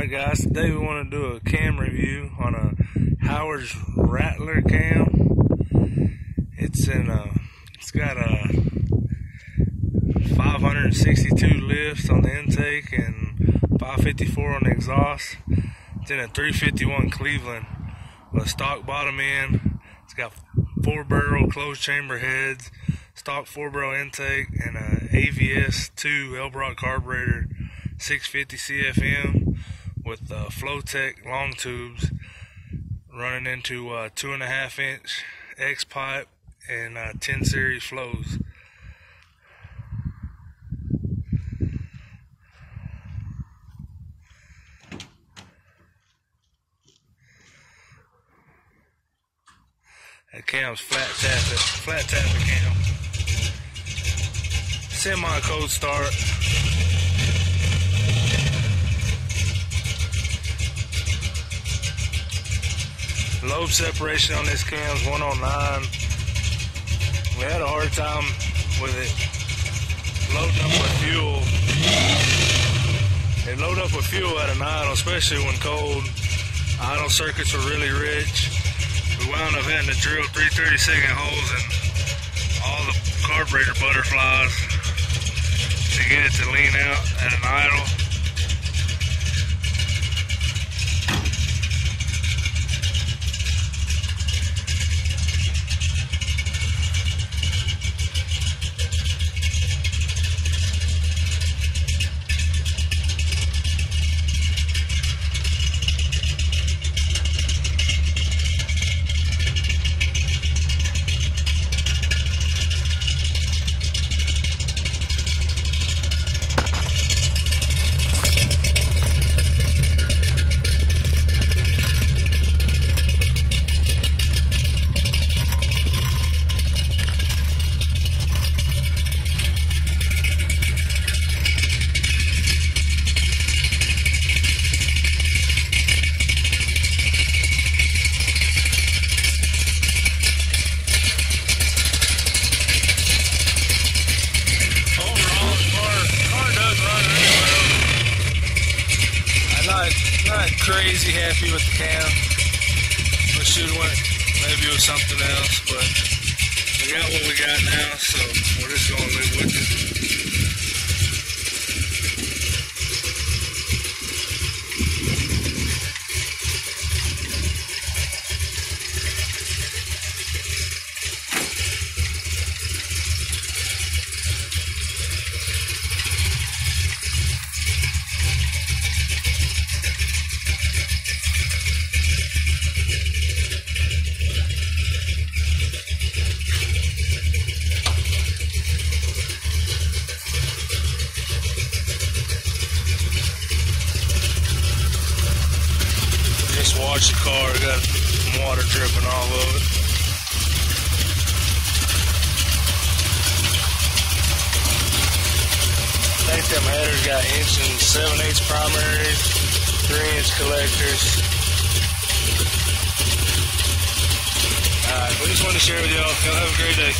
Alright guys, today we want to do a cam review on a Howard's Rattler cam. It's got a 562 lifts on the intake and 554 on the exhaust. It's in a 351 Cleveland with a stock bottom end. It's got 4-barrel closed chamber heads, stock 4-barrel intake, and a AVS 2 Elbrock carburetor, 650 CFM with Flowtech long tubes running into 2.5-inch X pipe and 10 series flows. That cam's flat tappet cam. Semi cold start. Lobe separation on this cam is 109. We had a hard time with it loading up with fuel. It loaded up with fuel at an idle, especially when cold. Idle circuits were really rich. We wound up having to drill 3 32nd holes in all the carburetor butterflies to get it to lean out at an idle. Not crazy happy with the cam. We should have went maybe with something else, but we got what we got now, so we're just gonna live with it. Watch the car, got some water dripping all over it. I think them headers got 1 7/8 primaries, 3-inch collectors. Alright, we just wanted to share with y'all. Y'all have a great day.